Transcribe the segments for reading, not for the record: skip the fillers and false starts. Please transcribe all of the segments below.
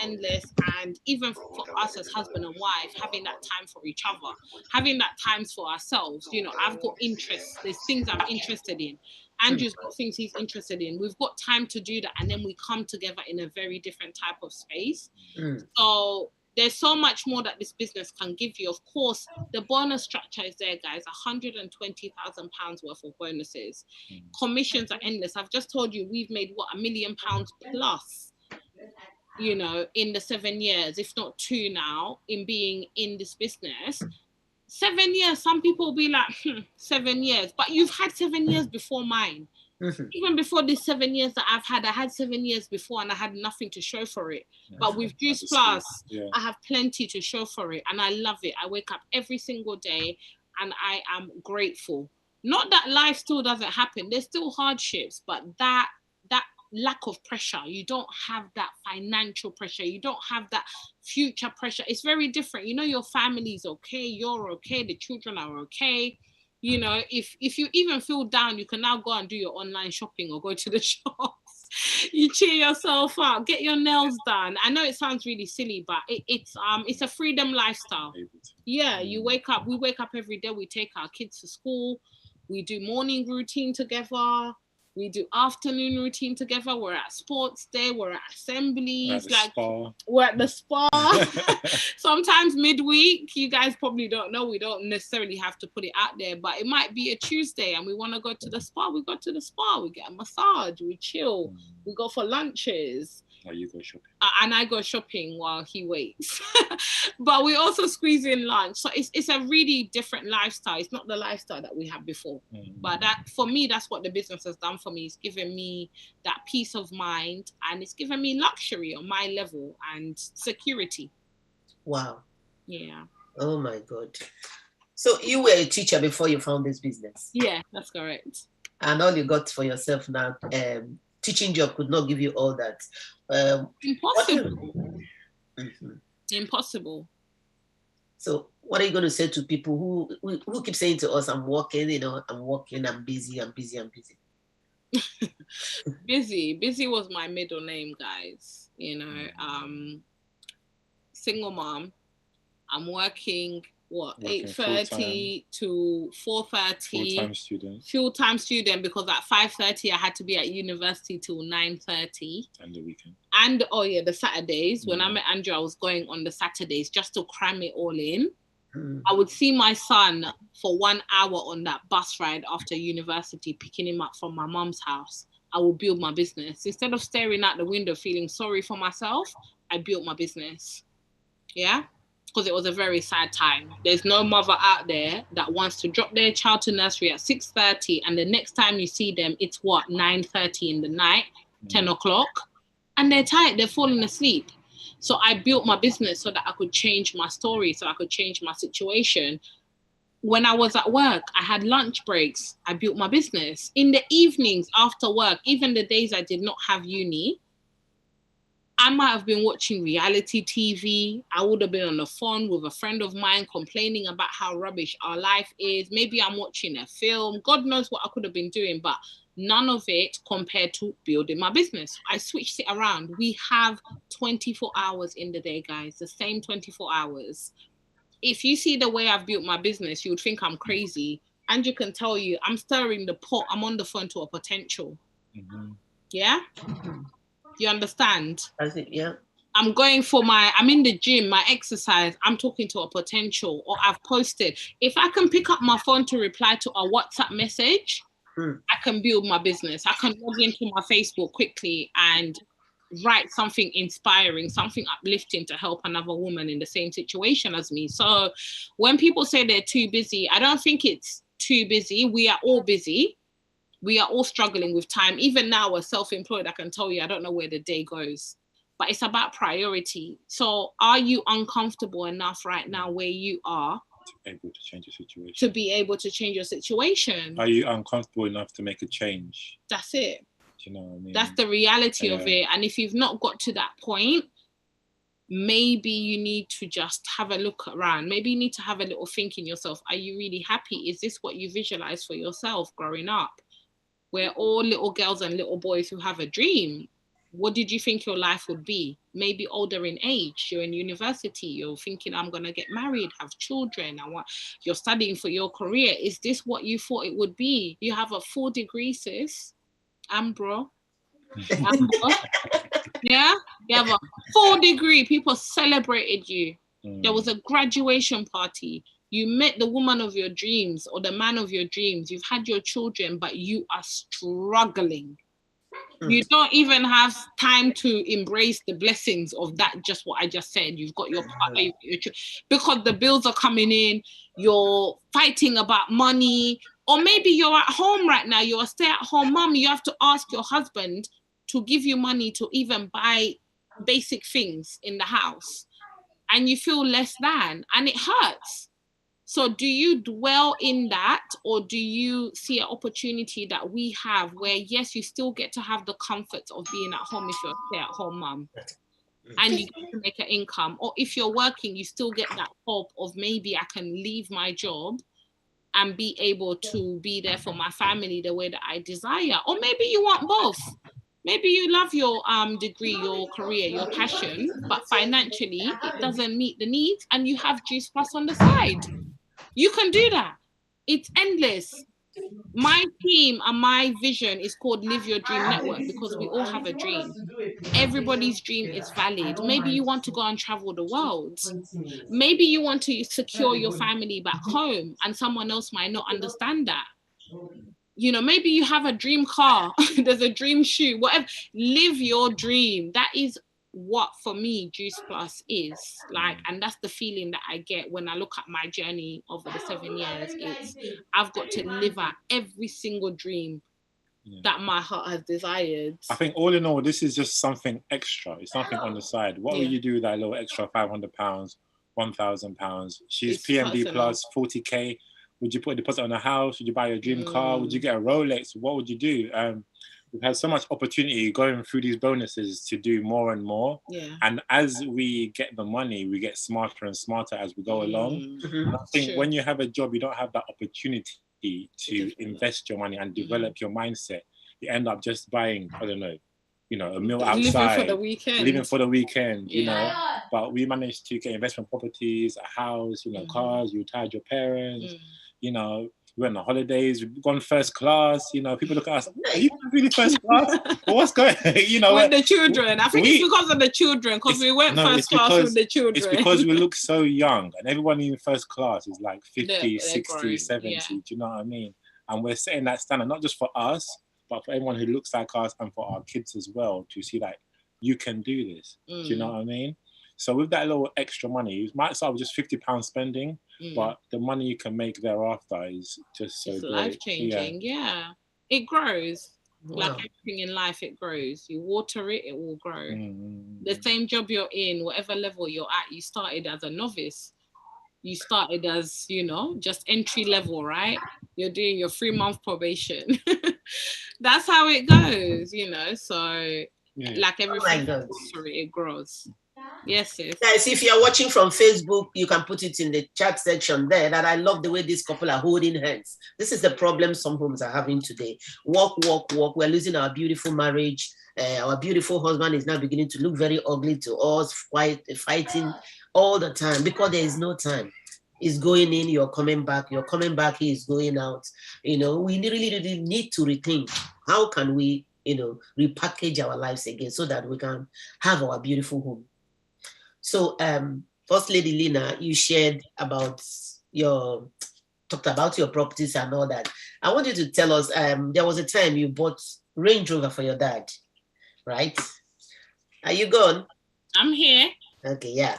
endless. And even for us as husband and wife, having that time for each other, having that time for ourselves. You know, I've got interests. There's things I'm interested in. Andrew's got things he's interested in. We've got time to do that. And then we come together in a very different type of space. So there's so much more that this business can give you. Of course, the bonus structure is there, guys. £120,000 worth of bonuses. Commissions are endless. I've just told you we've made what, £1 million plus, you know, in the 7 years, if not 2 now, in being in this business. 7 years. Some people will be like, 7 years, but you've had 7 years before mine. Even before these 7 years that I had 7 years before, and I had nothing to show for it. But with Juice Plus, I have plenty to show for it, and I love it. I wake up every single day, and I am grateful. Not that life still doesn't happen. There's still hardships, but that lack of pressure, you don't have that financial pressure. You don't have that future pressure. It's very different. You know, your family's okay. You're okay. The children are okay. You know, if you even feel down, you can now go and do your online shopping or go to the shops. You cheer yourself up, get your nails done. I know it sounds really silly, but it's a freedom lifestyle. Yeah, we wake up every day. We take our kids to school. We do morning routine together. We do afternoon routine together. We're at sports day. We're at assemblies. We're at the spa. Sometimes midweek. You guys probably don't know. We don't necessarily have to put it out there, but it might be a Tuesday and we want to go to the spa. We go to the spa. We get a massage. We chill. We go for lunches. Or you go shopping. And I go shopping while he waits. But we also squeeze in lunch. So it's a really different lifestyle. It's not the lifestyle that we had before. But that, for me, that's what the business has done for me. It's given me that peace of mind, and it's given me luxury on my level and security. Wow. Yeah. Oh my God. So you were a teacher before you found this business? Yeah, that's correct. And all you got for yourself now, teaching job could not give you all that. Impossible. Impossible. So what are you going to say to people who keep saying to us, I'm working, I'm busy. Busy was my middle name, guys. You know, single mom. I'm working 8:30 to 4:30. Full-time student because at 5:30 I had to be at university till 9:30. And the weekend. And the Saturdays. When I met Andrew, I was going on the Saturdays just to cram it all in. I would see my son for 1 hour on that bus ride after university, picking him up from my mom's house. I will build my business. Instead of staring out the window feeling sorry for myself, I built my business. Yeah? Because it was a very sad time. There's no mother out there that wants to drop their child to nursery at 6:30, and the next time you see them, it's 9:30 in the night, 10 o'clock, and they're tired, they're falling asleep. So I built my business so that I could change my story, so I could change my situation. When I was at work, I had lunch breaks. I built my business. In the evenings after work, even the days I did not have uni, I might have been watching reality TV. I would have been on the phone with a friend of mine complaining about how rubbish our life is. Maybe I'm watching a film. God knows what I could have been doing, but none of it compared to building my business. I switched it around. We have 24 hours in the day, guys, the same 24 hours. If you see the way I've built my business, you would think I'm crazy. And you can tell you, I'm stirring the pot. I'm on the phone to a potential. Yeah? You understand? I think, yeah. I'm in the gym, my exercise, I'm talking to a potential, or I've posted. If I can pick up my phone to reply to a WhatsApp message, I can build my business. I can log into my Facebook quickly and write something inspiring, something uplifting to help another woman in the same situation as me. So when people say they're too busy, I don't think it's too busy. We are all busy. We are all struggling with time. Even now, we're self-employed. I can tell you, I don't know where the day goes. But it's about priority. So are you uncomfortable enough right now where you are to be able to change your situation? To be able to change your situation. Are you uncomfortable enough to make a change? That's it. Do you know what I mean? That's the reality of it. And if you've not got to that point, maybe you need to just have a look around. Maybe you need to have a little think in yourself. Are you really happy? Is this what you visualize for yourself growing up? We're all little girls and little boys who have a dream. what did you think your life would be? Maybe older in age, you're in university, you're thinking, I'm going to get married, have children, you're studying for your career. Is this what you thought it would be? You have a 4 degree, sis, Ambro. Yeah, you have a 4 degree. People celebrated you. There was a graduation party. You met the woman of your dreams or the man of your dreams. You've had your children, but you are struggling. You don't even have time to embrace the blessings of that, just what I just said. You've got your partner, because the bills are coming in, you're fighting about money, or maybe you're at home right now, you're a stay-at-home mom, you have to ask your husband to give you money to even buy basic things in the house, and you feel less than, and it hurts. So do you dwell in that, or do you see an opportunity that we have where, yes, you still get to have the comforts of being at home if you're a stay-at-home mom and you get to make an income, or if you're working, you still get that hope of maybe I can leave my job and be able to be there for my family the way that I desire? Or maybe you want both. Maybe you love your degree, your career, your passion, but financially it doesn't meet the needs and you have Juice Plus on the side. You can do that. It's endless. My team and my vision is called Live Your Dream Network, because we all have a dream. Everybody's dream is valid. Maybe you want to go and travel the world. Maybe you want to secure your family back home and someone else might not understand that. You know, maybe you have a dream car. There's a dream shoe, whatever. Live your dream. That is what for me Juice Plus is like, and that's the feeling that I get when I look at my journey over the 7 years. It's I've got to live out every single dream that my heart has desired. I think all in all, this is just something extra. It's something on the side. What will you do with that little extra £500, £1,000? She's It's PMD personal. plus 40k. Would you put a deposit on a house? Would you buy your dream car? Would you get a Rolex? What would you do? We've had so much opportunity going through these bonuses to do more and more. Yeah. And as we get the money, we get smarter and smarter as we go along. I think when you have a job, you don't have that opportunity to invest your money and develop your mindset. You end up just buying, I don't know, you know, a meal outside. Living for the weekend. You know. But we managed to get investment properties, a house, you know, cars, you retired your parents, you know. We went on holidays, we've gone first class, you know, people look at us, are you really first class? Well, what's going on? You know, with the children. I think it's because of the children, because we went first class with the children. It's because we look so young, and everyone in first class is like 50, 60, 70, do you know what I mean? And we're setting that standard, not just for us, but for everyone who looks like us and for our kids as well, to see that you can do this. Do you know what I mean? So with that little extra money, you might start with just £50 spending, but the money you can make thereafter is just so it's great. life-changing. Yeah. It grows. Like everything in life, it grows. You water it, it will grow. The same job you're in, whatever level you're at, you started as a novice. You started as, you know, just entry level, right? You're doing your 3-month probation. That's how it goes, you know. So like everything, it grows. Yes, yes. Guys, if you're watching from Facebook, you can put it in the chat section there that I love the way these couple are holding hands. This is the problem some homes are having today. Walk. We're losing our beautiful marriage. Our beautiful husband is now beginning to look very ugly to us, fighting all the time because there is no time. He's going in, you're coming back, he is going out. You know, we really need to rethink how can we, you know, repackage our lives again so that we can have our beautiful home. So, First Lady Lina, you talked about your properties and all that. I want you to tell us, there was a time you bought Range Rover for your dad, right? Are you gone? I'm here. Okay, yeah.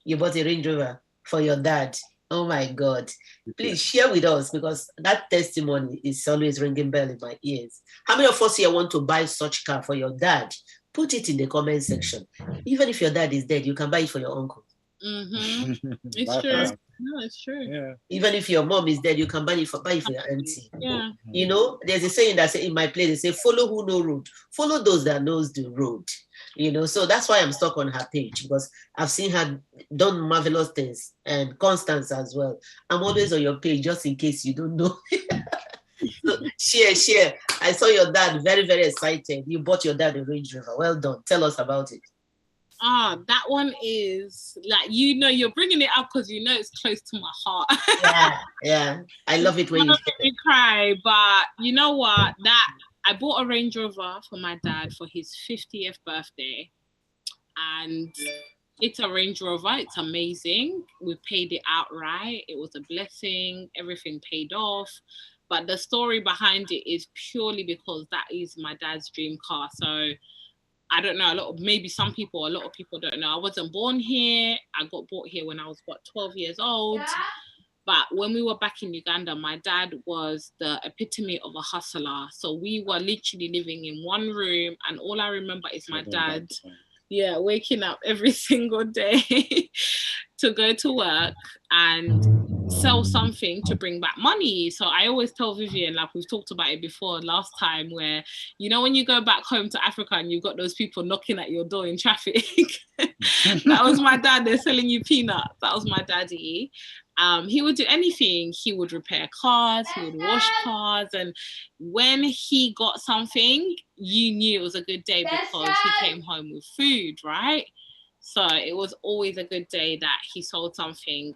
You bought a Range Rover for your dad. Oh my God. Please share with us, because that testimony is always ringing bell in my ears. How many of us here want to buy such car for your dad? Put it in the comment section. Even if your dad is dead, you can buy it for your uncle. It's true. No, it's true. Yeah. Even if your mom is dead, you can buy it for your auntie. Yeah. You know, there's a saying that say in my place, they say, follow who know road. Follow those that knows the road. You know, so that's why I'm stuck on her page, because I've seen her done marvelous things, and Constance as well. I'm always on your page just in case you don't know. So, share. I saw your dad very, very excited. You bought your dad a Range Rover. Well done. Tell us about it. That one is like, you're bringing it up because it's close to my heart. Yeah. I love it when you say that. Cry, but you know what? That I bought a Range Rover for my dad for his 50th birthday, and it's a Range Rover. It's amazing. We paid it outright. It was a blessing. Everything paid off. But the story behind it is purely because that is my dad's dream car. So I don't know, a lot of people don't know. I wasn't born here. I got bought here when I was 12 years old. But when we were back in Uganda, my dad was the epitome of a hustler. So we were literally living in one room, and all I remember is my dad, waking up every single day to go to work and sell something to bring back money. So I always tell Vivian, like we've talked about it before last time, where when you go back home to Africa and you've got those people knocking at your door in traffic, that was my dad. They're selling you peanuts. That was my daddy. He would do anything. He would repair cars, he would wash cars, and when he got something, you knew it was a good day because he came home with food, right? So it was always a good day that he sold something.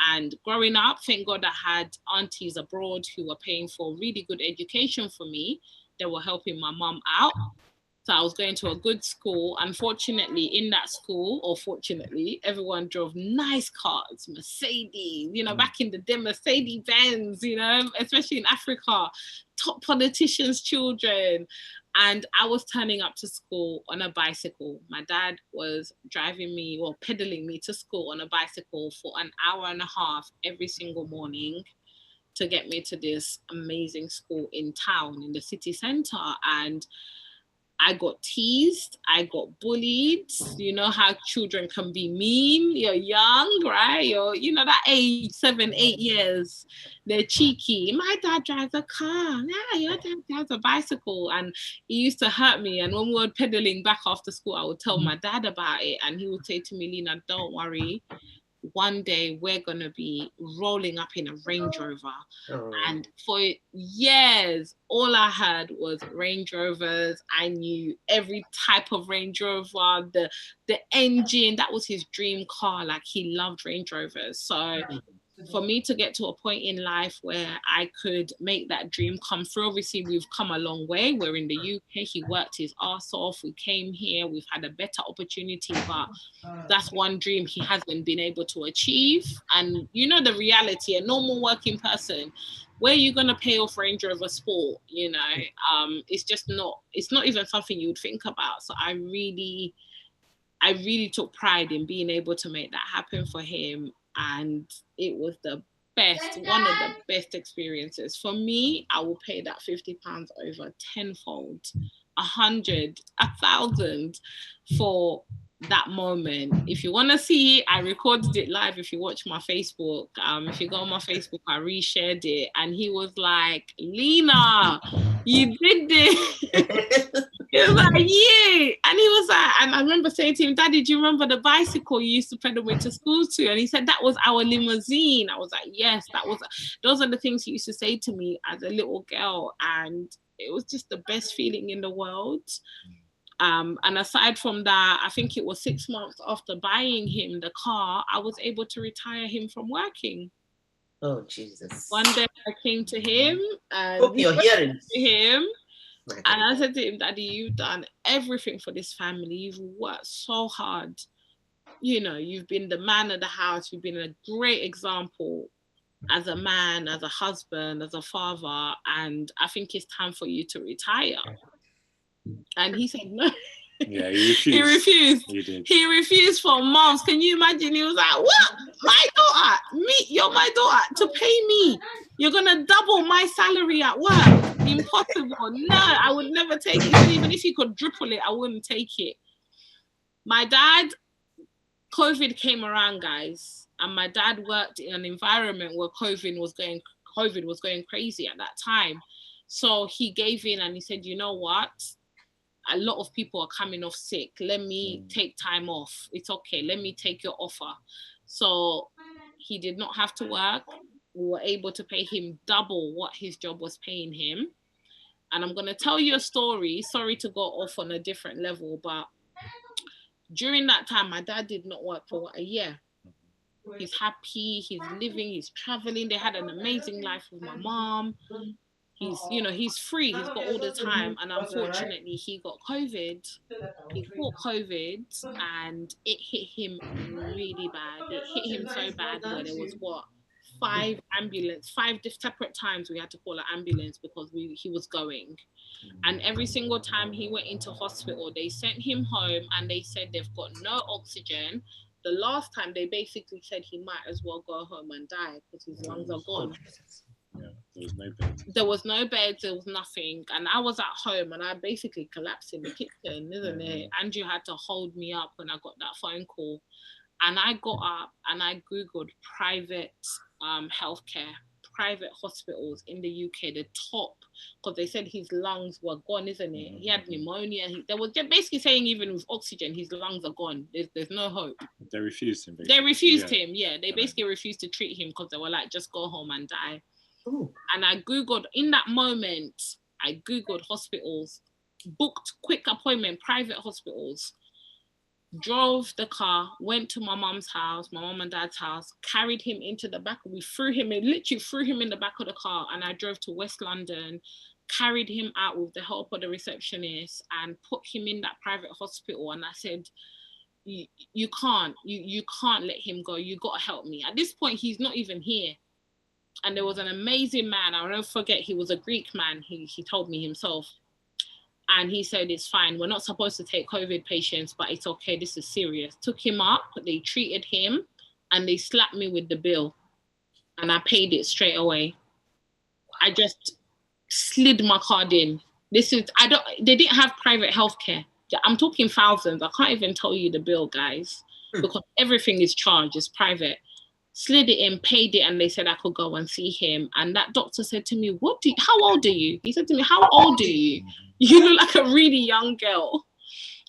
And growing up, thank God I had aunties abroad who were paying for really good education for me. They were helping my mum out. So I was going to a good school. Unfortunately, in that school, or fortunately, everyone drove nice cars, Mercedes, back in the day, Mercedes Benz, especially in Africa, top politicians' children. And I was turning up to school on a bicycle. My dad was driving me or pedaling me to school on a bicycle for an hour and a half every single morning to get me to this amazing school in town, in the city center. And I got teased, I got bullied. You know how children can be mean. You're young, right? You're, that age, 7, 8 years. They're cheeky. My dad drives a car. Yeah, your dad drives a bicycle. And it used to hurt me. And when we were pedaling back after school, I would tell my dad about it. And he would say to me, Lena, don't worry. One day we're going to be rolling up in a Range Rover. And for years, all I heard was Range Rovers. I knew every type of Range Rover, the engine. That was his dream car. Like, he loved Range Rovers. So for me to get to a point in life where I could make that dream come through, obviously we've come a long way. We're in the UK. He worked his ass off. We came here. We've had a better opportunity, but that's one dream he hasn't been able to achieve. And the reality, a normal working person, where are you going to pay off Range Rover Sport? It's just not, it's not even something you would think about. So I really took pride in being able to make that happen for him. And it was the best, one of the best experiences. For me, I will pay that £50 over tenfold, 100, 1,000 for that moment. If you want to see it, I recorded it live. If you watch my Facebook, if you go on my Facebook, I reshared it. And he was like, Lena, you did this. He was like, yeah. And he was like, and I remember saying to him, Daddy, do you remember the bicycle you used to pedal me to school to? And he said, that was our limousine. I was like, yes, those are the things he used to say to me as a little girl. And it was just the best feeling in the world. And aside from that, I think it was 6 months after buying him the car, I was able to retire him from working. Oh, Jesus. One day I came to him and hope you're hearing him. And I said to him, Daddy, you've done everything for this family. You've worked so hard. You've been the man of the house. You've been a great example as a man, as a husband, as a father. And I think it's time for you to retire. And he said no. Yeah, he refused. He refused. He did. He refused for months. Can you imagine? He was like, what? My daughter? Me? You're my daughter. To pay me? You're going to double my salary at work? Impossible. No, I would never take it. Even if you could triple it, I wouldn't take it. My dad, COVID came around, guys. And my dad worked in an environment where COVID was going crazy at that time. So he gave in and he said, you know what? A lot of people are coming off sick. Let me take time off. It's okay. Let me take your offer. So he did not have to work. we were able to pay him double what his job was paying him. And I'm going to tell you a story. Sorry to go off on a different level, but during that time, my dad did not work for a year. He's happy, he's living, he's traveling. They had an amazing life with my mom. He's, you know, he's free, he's got all the time. And unfortunately, he got COVID. He caught COVID and it hit him really bad. It hit him so bad where there was five separate times we had to call an ambulance because he was going. And every single time he went into hospital, they sent him home and they said they've got no oxygen. The last time they basically said he might as well go home and die because his lungs are gone. Yeah, there was no beds. There was no beds, there was nothing. And I was at home and I basically collapsed in the kitchen, isn't it? Andrew had to hold me up when I got that phone call. And I got up and I Googled private healthcare, private hospitals in the UK, the top, because they said his lungs were gone, isn't it? He had pneumonia. They were basically saying even with oxygen, his lungs are gone. There's no hope. They refused him. Basically. They refused him, yeah. They basically refused to treat him because they were like, just go home and die. Ooh. And I Googled, in that moment, I Googled hospitals, booked quick appointment, private hospitals, drove the car, went to my mum's house, my mum and dad's house, carried him into the back. We literally threw him in the back of the car, and I drove to West London, carried him out with the help of the receptionist and put him in that private hospital. And I said, you can't let him go. You got to help me. At this point, he's not even here. And there was an amazing man. I'll never forget, he was a Greek man. He told me himself. And he said, it's fine. We're not supposed to take COVID patients, but it's okay. This is serious. Took him up. They treated him and they slapped me with the bill. And I paid it straight away. I just slid my card in. They didn't have private healthcare. I'm talking thousands. I can't even tell you the bill, guys, because everything is charged. It's private. Slid it in, paid it, and they said I could go and see him. And that doctor said to me, how old are you? He said to me, how old are you? You look like a really young girl.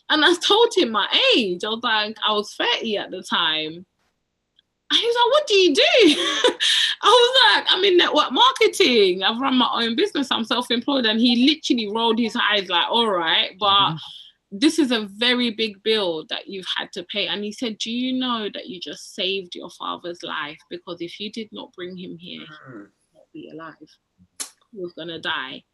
And I told him my age. I was like, I was 30 at the time. And he was like, what do you do? I was like, I'm in network marketing. I've run my own business. I'm self-employed. And he literally rolled his eyes like, all right, but this is a very big bill that you've had to pay. And he said, do you know that you just saved your father's life? Because if you did not bring him here, he would not be alive. He was going to die.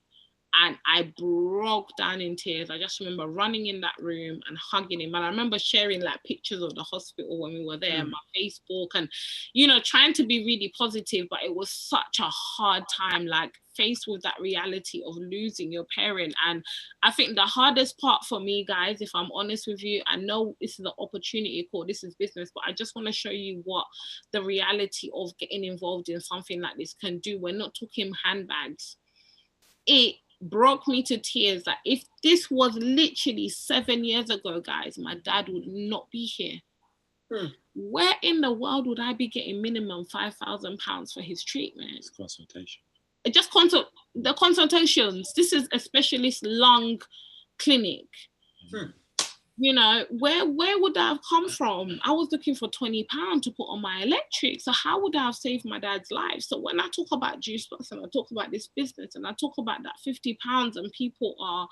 And I broke down in tears. I just remember running in that room and hugging him. And I remember sharing like pictures of the hospital when we were there on my Facebook and, you know, trying to be really positive. But it was such a hard time, like faced with that reality of losing your parent. And I think the hardest part for me, guys, if I'm honest with you, I know this is an opportunity call, this is business, but I just want to show you what the reality of getting involved in something like this can do. We're not talking handbags. It broke me to tears that if this was literally 7 years ago, guys, my dad would not be here. Where in the world would I be getting minimum £5,000 for his treatment? It's consultation. Just the consultations. This is a specialist lung clinic. You know, where would that have come from? I was looking for £20 to put on my electric. So how would I have saved my dad's life? So when I talk about Juice Plus and I talk about this business and I talk about that £50 and people are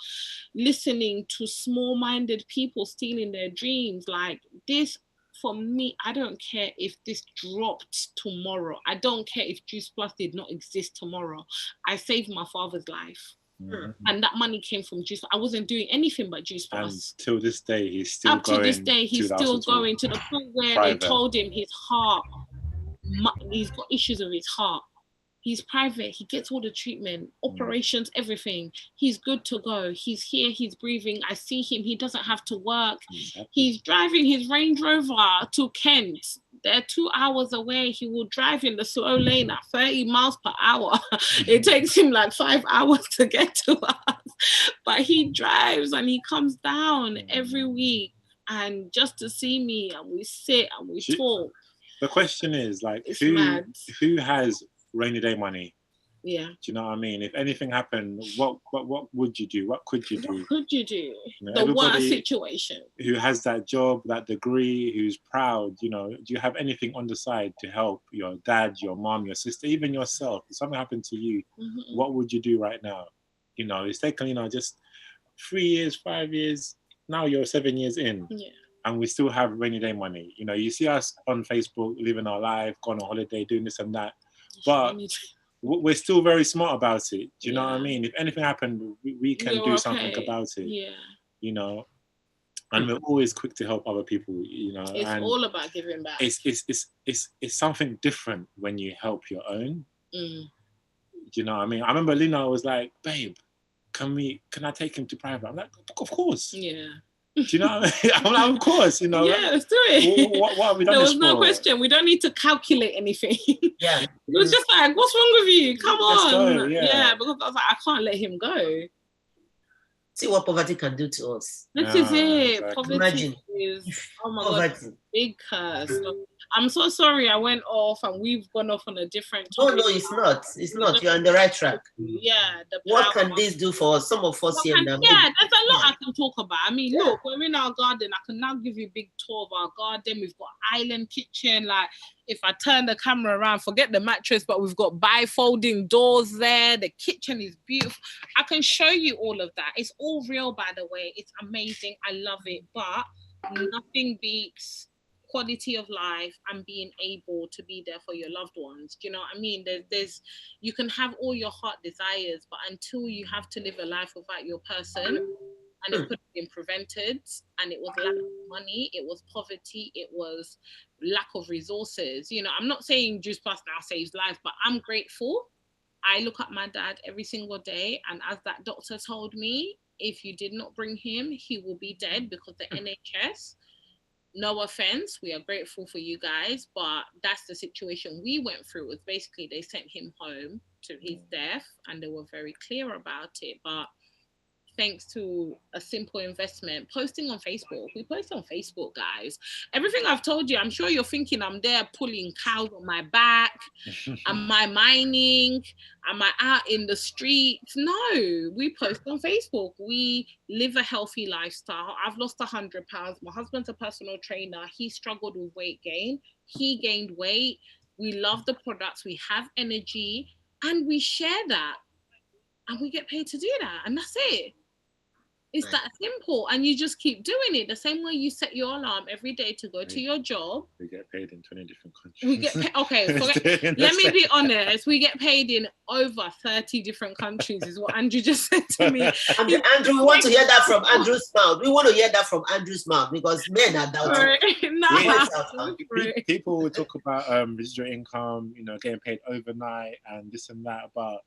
listening to small-minded people stealing their dreams, like this, for me, I don't care if this dropped tomorrow. I don't care if Juice Plus did not exist tomorrow. I saved my father's life. And that money came from Juice. I wasn't doing anything but Juice Plus. And till this day, he's still up going. To this day, he's still going to the point where private. They told him his heart, he's got issues with his heart. He's private. He gets all the treatment, operations, everything. He's good to go. He's here. He's breathing. I see him. He doesn't have to work. He's driving his Range Rover to Kent. They're 2 hours away. He will drive in the slow lane at 30 miles per hour. It takes him like 5 hours to get to us. But he drives and he comes down every week and just to see me, and we sit and we talk. The question is, like, who has rainy day money Yeah. Do you know what I mean? If anything happened, what would you do? What could you do? What could you do? You know, The worst situation. Who has that job, that degree, who's proud, you know, do you have anything on the side to help your dad, your mom, your sister, even yourself? If something happened to you, what would you do right now? You know, it's taken, you know, just 3 years, 5 years. Now you're 7 years in. Yeah. And we still have rainy day money. You know, you see us on Facebook living our life, going on holiday, doing this and that. But we're still very smart about it. Do you know what I mean? If anything happened, we can do something about it. Yeah. You know, and we're always quick to help other people. You know, it's and all about giving back. It's something different when you help your own. Do you know what I mean? I remember Lina was like, "Babe, can I take him to private?" I'm like, "Of course." Yeah. Do you know what I mean? I'm like, of course, you know. Yeah, let's do it. What have we done? There was no question. We don't need to calculate anything. Yeah. It was just like, what's wrong with you? Come on. Go, yeah, because I was like, I can't let him go. See what poverty can do to us. This is it. Exactly. Poverty Imagine. is, oh my Poverty. God, big curse. I'm so sorry I went off and we've gone off on a different Oh, topic. no, it's not. It's not. You're on the right track. Yeah. What can this do for us? Some of us here now. Yeah, there's a lot I can talk about. I mean, look, we're in our garden. I can now give you a big tour of our garden. We've got island kitchen. Like, if I turn the camera around, forget the mattress, but we've got bifolding doors there. The kitchen is beautiful. I can show you all of that. It's all real, by the way. It's amazing. I love it. But nothing beats quality of life and being able to be there for your loved ones. Do you know what I mean? There's you can have all your heart desires, but until you have to live a life without your person, and it could have been prevented, and it was lack of money, it was poverty, it was lack of resources. You know, I'm not saying Juice Plus now saves lives, but I'm grateful. I look at my dad every single day, and as that doctor told me, if you did not bring him, he will be dead, because the NHS, no offense, we are grateful for you guys, but that's the situation we went through. Was basically they sent him home to his death, and they were very clear about it. But thanks to a simple investment, posting on Facebook. We post on Facebook, guys. Everything I've told you, I'm sure you're thinking I'm there pulling cows on my back. Am I mining? Am I out in the streets? No, we post on Facebook. We live a healthy lifestyle. I've lost 100 pounds. My husband's a personal trainer. He struggled with weight gain. He gained weight. We love the products. We have energy, and we share that, and we get paid to do that. And that's it. It's that simple, and you just keep doing it the same way you set your alarm every day to go to your job. We get paid in 20 different countries. We get paid, okay, let me be honest. We get paid in over 30 different countries, is what Andrew just said to me. Andrew, we want to hear that from Andrew's mouth. We want to hear that from Andrew's mouth, because men are doubting. People will talk about residual income, you know, getting paid overnight and this and that, but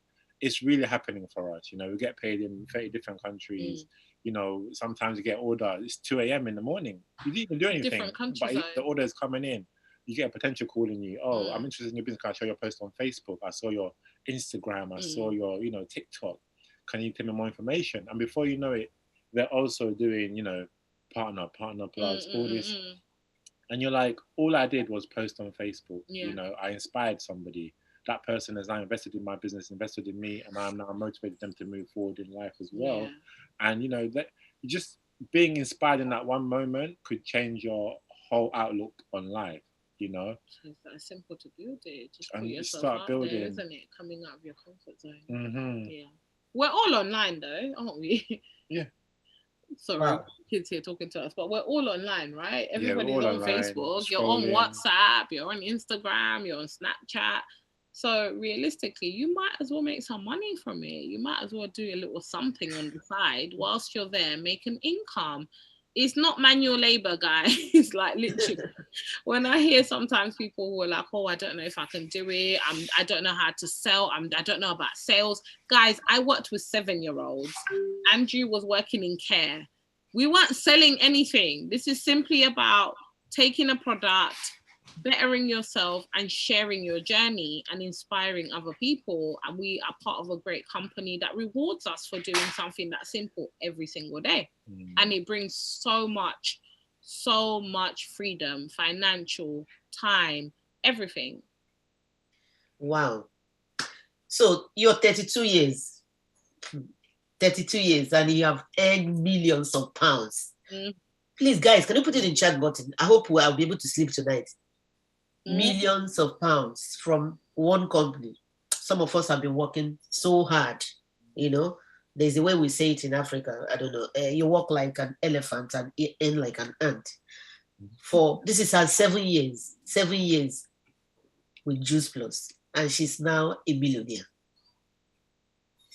it's really happening for us. You know, we get paid in 30 different countries. You know, sometimes you get order, it's 2 a.m. in the morning. You didn't even do anything, but the order is coming in. You get a potential calling you. Oh, I'm interested in your business. Can I show your post on Facebook? I saw your Instagram. I saw your, you know, TikTok. Can you tell me more information? And before you know it, they're also doing, you know, partner plus, all this. And you're like, all I did was post on Facebook. You know, I inspired somebody. That person has now invested in my business, invested in me, and I'm now motivated them to move forward in life as well. And, you know, that just being inspired in that one moment could change your whole outlook on life, you know. It's that simple to build it. Just put and yourself start out building. there, isn't it? Coming out of your comfort zone. Yeah. We're all online, though, aren't we? Yeah. Sorry, kids here talking to us, but we're all online, right? Everybody's on online, Facebook, you're on WhatsApp, you're on Instagram, you're on Snapchat. So realistically, you might as well make some money from it. You might as well do a little something on the side whilst you're there, make an income. It's not manual labor, guys. It's like literally, when I hear sometimes people who are like, oh, I don't know if I can do it. I don't know how to sell. I don't know about sales. Guys, I worked with 7-year-olds. Andrew was working in care. We weren't selling anything. This is simply about taking a product, bettering yourself and sharing your journey and inspiring other people. And we are part of a great company that rewards us for doing something that simple every single day. And it brings so much freedom, financial, time, everything. Wow. So you're 32 years. 32 years and you have earned millions of pounds. Please, guys, can you put it in chat button? I hope I'll be able to sleep tonight. Millions of pounds from one company. Some of us have been working so hard, you know. There's a way we say it in Africa. I don't know. You walk like an elephant and end like an ant. This is her 7 years. 7 years with Juice Plus. And she's now a millionaire.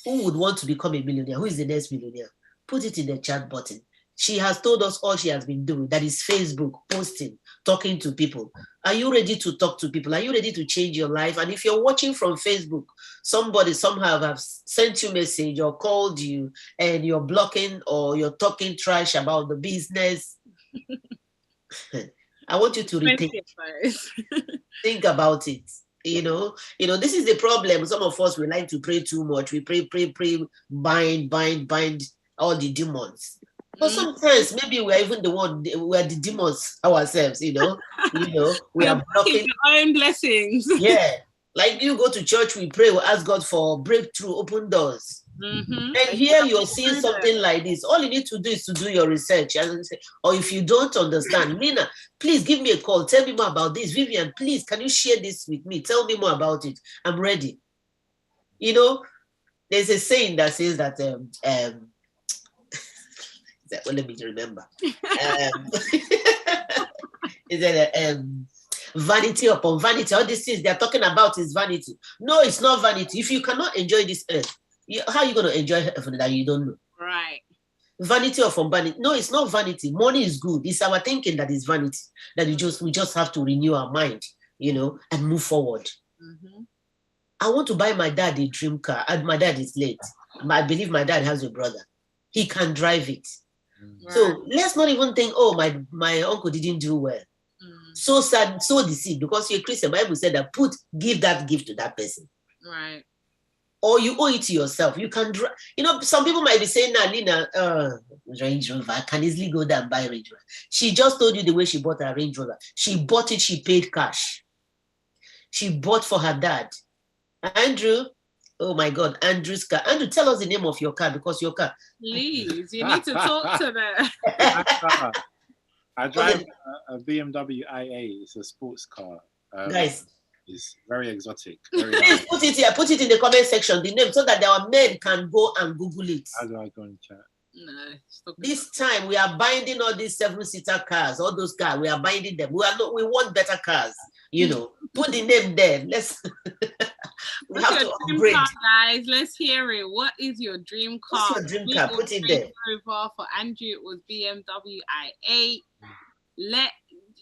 Who would want to become a millionaire? Who is the next millionaire? Put it in the chat button. She has told us all she has been doing. That is Facebook, posting, talking to people. Are you ready to talk to people? Are you ready to change your life? And if you're watching from Facebook, somebody somehow have sent you a message or called you and you're blocking or you're talking trash about the business, I want you to rethink. Think about it. You know, this is the problem. Some of us, we like to pray too much. We pray, bind all the demons. But sometimes maybe we are even we are the demons ourselves, you know. We are blocking our own blessings. Yeah. Like you go to church, we pray, we ask God for breakthrough, open doors. And here you're seeing something like this. All you need to do is to do your research. Or if you don't understand, Nina, please give me a call. Tell me more about this. Vivian, please, can you share this with me? Tell me more about it. I'm ready. You know, there's a saying that says that, well, let me remember. Is that vanity upon vanity? All these things they're talking about is vanity. No, it's not vanity. If you cannot enjoy this earth, how are you going to enjoy heaven that you don't know? Right. Vanity upon vanity. No, it's not vanity. Money is good. It's our thinking that is vanity. That we just have to renew our mind, you know, and move forward. I want to buy my dad a dream car. And my dad is late. I believe my dad has a brother. He can drive it. Right. So let's not even think, oh, my uncle didn't do well. So sad, so deceived, because you're a Christian. The Bible said that give that gift to that person. Right. Or you owe it to yourself. You can drive. You know, some people might be saying, nah, Lina, Range Rover, I can easily go there and buy Range Rover. She just told you the way she bought her Range Rover. She bought it, she paid cash. She bought for her dad. Andrew, oh my God, Andrew's car. Andrew, tell us the name of your car, because your car. Please, you need to talk to them. I drive a BMW IA. It's a sports car. Guys. It's very exotic. Very Please nice. put it here. Put it in the comment section, the name, so that our men can go and Google it. How do I go and chat? No. This time we are binding all these 7-seater cars, all those cars. We are binding them. We want better cars. You know, put the name there. Let's. We have to upgrade. Car, guys, let's hear it. What is your dream car? What's your dream car? Put it there. For Andrew, it was BMW i8.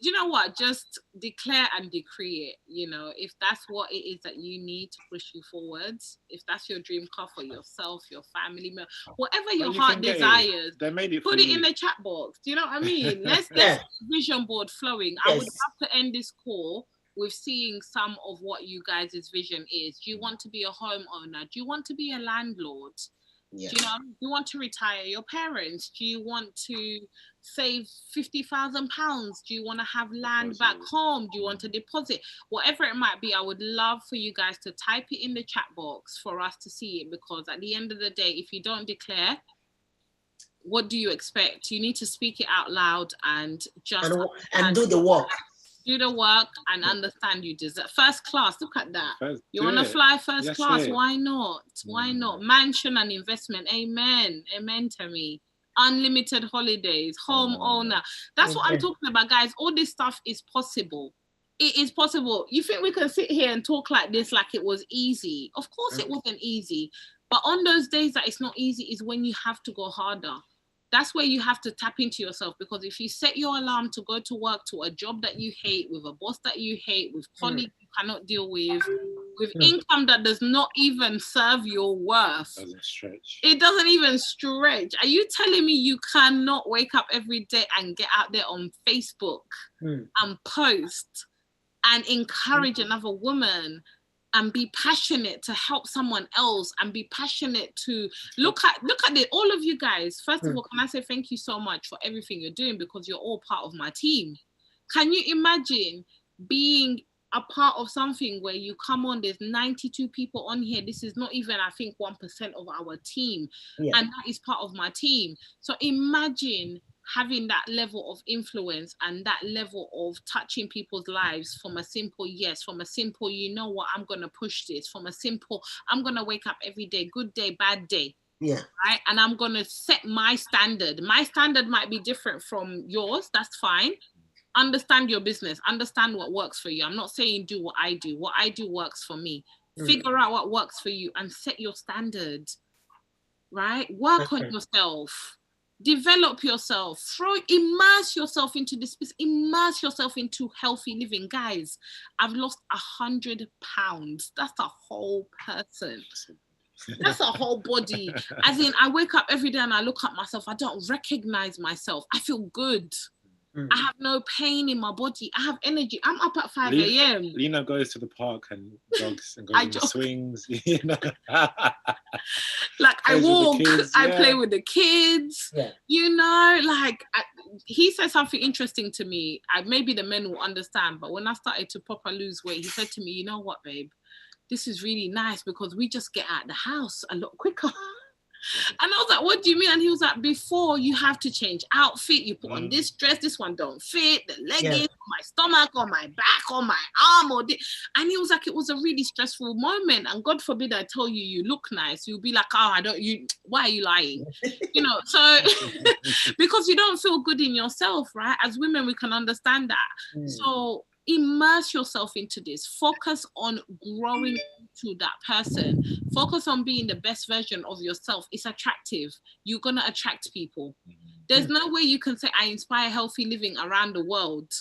You know what? Just declare and decree it. You know, if that's what it is that you need to push you forwards, if that's your dream car for yourself, your family, whatever your heart desires, they made it put it in the chat box. Do you know what I mean? Let's get vision board flowing. Yes. I would have to end this call with seeing some of what you guys' vision is. Do you want to be a homeowner? Do you want to be a landlord? Yeah. Do you want to retire your parents? Do you want to save £50,000? Do you want to have land back home? Do you want to deposit? Whatever it might be, I would love for you guys to type it in the chat box for us to see it, because at the end of the day, if you don't declare, what do you expect? You need to speak it out loud and just and do the work. Do the work and understand you deserve first class. Look at that. You want to fly first class? Why not? Why not? Mansion and investment. Amen. Amen to me. Unlimited holidays, homeowner. That's what I'm talking about, guys. All this stuff is possible. It is possible. You think we can sit here and talk like this like it was easy? Of course it wasn't easy. But on those days that it's not easy is when you have to go harder. That's where you have to tap into yourself, because if you set your alarm to go to work, to a job that you hate, with a boss that you hate, with colleagues you cannot deal with income that does not even serve your worth. Doesn't stretch. It doesn't even stretch. Are you telling me you cannot wake up every day and get out there on Facebook and post and encourage another woman and be passionate to help someone else and be passionate to look at it? All of you guys, first of all, can I say thank you so much for everything you're doing, because you're all part of my team. Can you imagine being a part of something where you come on, there's 92 people on here. This is not even, I think, 1% of our team. And that is part of my team. So imagine having that level of influence and that level of touching people's lives from a simple yes, from a simple, you know what, I'm going to push this, from a simple, I'm going to wake up every day, good day, bad day. Yeah. Right. And I'm going to set my standard. My standard might be different from yours. That's fine. Understand your business. Understand what works for you. I'm not saying do what I do. What I do works for me. Figure out what works for you and set your standard. Right? Work on yourself. Develop yourself. Immerse yourself into this. Immerse yourself into healthy living. Guys, I've lost 100 pounds. That's a whole person. That's a whole body. As in, I wake up every day and I look at myself. I don't recognize myself. I feel good. I have no pain in my body. I have energy. I'm up at 5 a.m. Lena goes to the park and jogs and goes on the swings. You know? Like I walk, I play with the kids. Yeah. You know, like he said something interesting to me. Maybe the men will understand, but when I started to proper lose weight, he said to me, you know what, babe? This is really nice because we just get out of the house a lot quicker. And I was like, what do you mean? And he was like, before you have to change outfit, you put on this dress, this one don't fit, the leggings, my stomach, or my back, or my arm, or this. And he was like, it was a really stressful moment. And God forbid I tell you, you look nice. You'll be like, oh, why are you lying? You know, so because you don't feel good in yourself, right? As women, we can understand that. So immerse yourself into this. Focus on growing to that person. Focus on being the best version of yourself. It's attractive. You're going to attract people. There's no way you can say, I inspire healthy living around the world,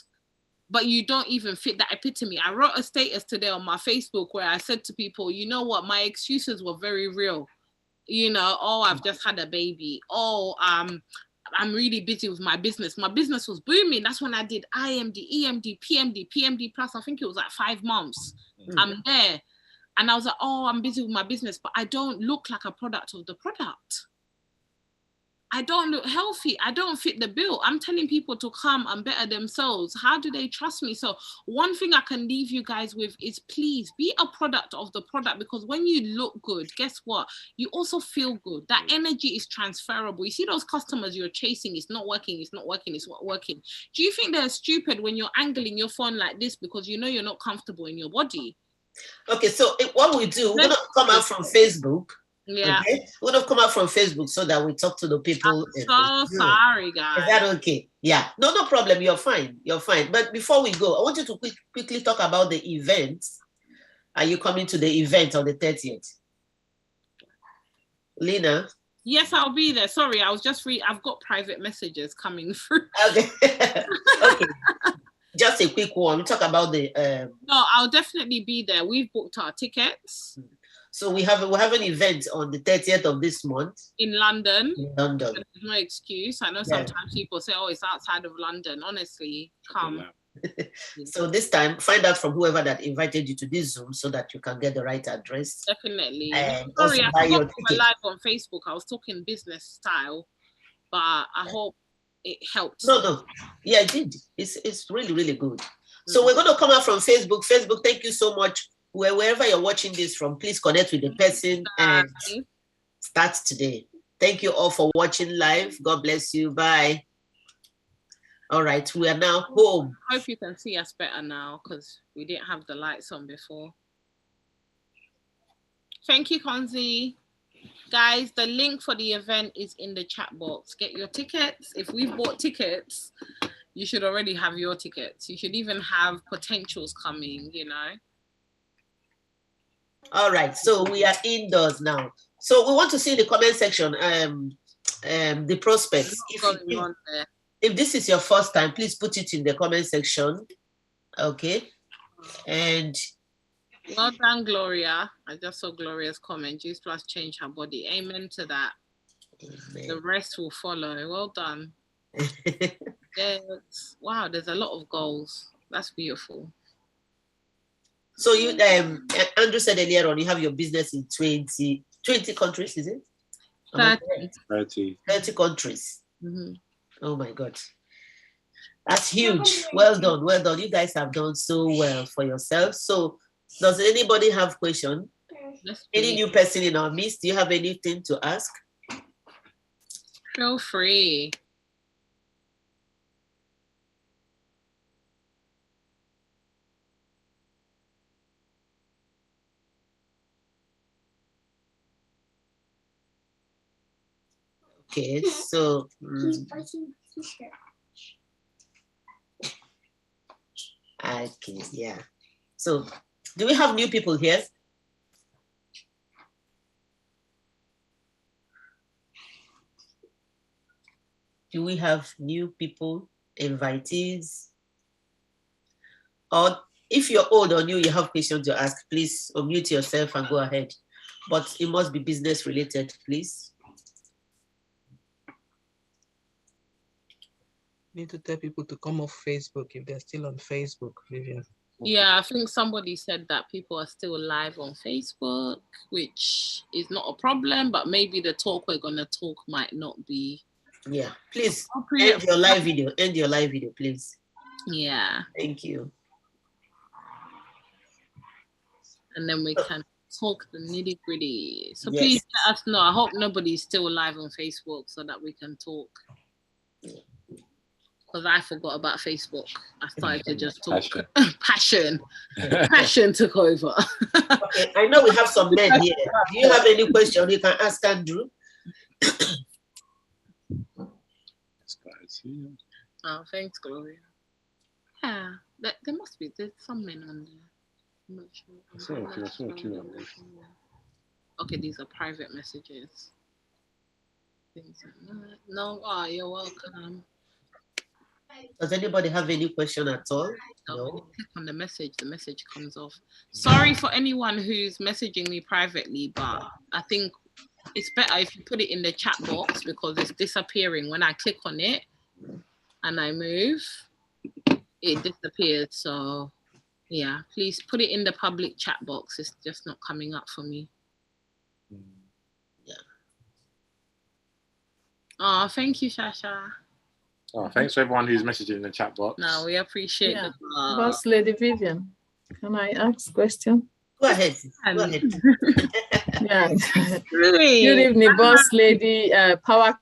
but you don't even fit that epitome. I wrote a status today on my Facebook where I said to people, you know what? My excuses were very real. You know, oh, I've just had a baby. Oh, I'm really busy with my business. My business was booming. That's when I did IMD, EMD, PMD plus. I think it was like 5 months. I'm there. And I was like, oh, I'm busy with my business, but I don't look like a product of the product. I don't look healthy. I don't fit the bill. I'm telling people to come and better themselves. How do they trust me? So one thing I can leave you guys with is please be a product of the product, because when you look good, guess what? You also feel good. That energy is transferable. You see those customers you're chasing, it's not working, it's not working, it's not working. Do you think they're stupid when you're angling your phone like this because you know you're not comfortable in your body? Okay, so what we do, we're going to come out from Facebook. Yeah. Okay? We're going to come out from Facebook so that we talk to the people. I'm so sorry, guys. Is that okay? Yeah. No problem. You're fine. You're fine. But before we go, I want you to quickly talk about the event. Are you coming to the event on the 30th? Lena? Yes, I'll be there. Sorry, I was just I've got private messages coming through. Okay. Okay. Just a quick one. We talk about the. No, I'll definitely be there. We've booked our tickets. So we have an event on the 30th of this month in London. In London. There's no excuse. I know sometimes people say, "Oh, it's outside of London." Honestly, come. So this time, find out from whoever that invited you to this Zoom so that you can get the right address. Definitely. And sorry, I forgot to go live on Facebook. I was talking business style, but I hope it helped. No. Yeah, it did. It's really, really good. So we're going to come out from Facebook. Facebook, thank you so much. Wherever you're watching this from, please connect with the person and start today. Thank you all for watching live. God bless you. Bye. All right, we are now home. I hope you can see us better now because we didn't have the lights on before. Thank you, Konzi. Guys, the link for the event is in the chat box. Get your tickets. If we've bought tickets, you should already have your tickets. You should even have potentials coming, you know. All right, so we are indoors now. So we want to see in the comment section the prospects. If this is your first time, please put it in the comment section. Okay. And well done, Gloria. I just saw Gloria's comment. Juice Plus change her body. Amen to that. Amen. The rest will follow. Well done. Yes. Wow, there's a lot of goals. That's beautiful. So you, Andrew said earlier on, you have your business in 20 countries, is it? 30. 30 countries. Mm-hmm. Oh my God. That's huge. Well done. Well done. You guys have done so well for yourselves. So does anybody have question? Any new person in our midst? Do you have anything to ask? Feel free. Okay, so okay, yeah. So do we have new people here? Do we have new people, invitees? Or if you're old or new, you have questions to ask, please unmute yourself and go ahead. But it must be business related, please. Need to tell people to come off Facebook if they're still on Facebook, Vivian. Yeah, I think somebody said that people are still live on Facebook, which is not a problem, but maybe the talk we're going to talk might not be. Yeah, please end your live video. End your live video, please. Yeah. Thank you. And then we can talk the nitty gritty. So yes, please let us know. I hope nobody's still live on Facebook so that we can talk. Because I forgot about Facebook. I started to just talk. Passion. Passion took over. Okay, I know we have some men here. Do you have any question? You can ask Andrew. Oh, thanks, Gloria. Yeah, there must be. There's some men on there. I'm not sure. Okay, these are private messages. Things like that. No, you're welcome. Does anybody have any question at all? No. Click on the message comes off. Sorry for anyone who's messaging me privately, but I think it's better if you put it in the chat box because it's disappearing. When I click on it and I move, it disappears. So yeah, please put it in the public chat box. It's just not coming up for me. Yeah. Oh, thank you, Shasha. Oh, thanks for everyone who's messaging in the chat box. No, we appreciate it. Boss Lady Vivian, can I ask a question? Go ahead. Go ahead. Yeah. Good evening, Boss Lady, Power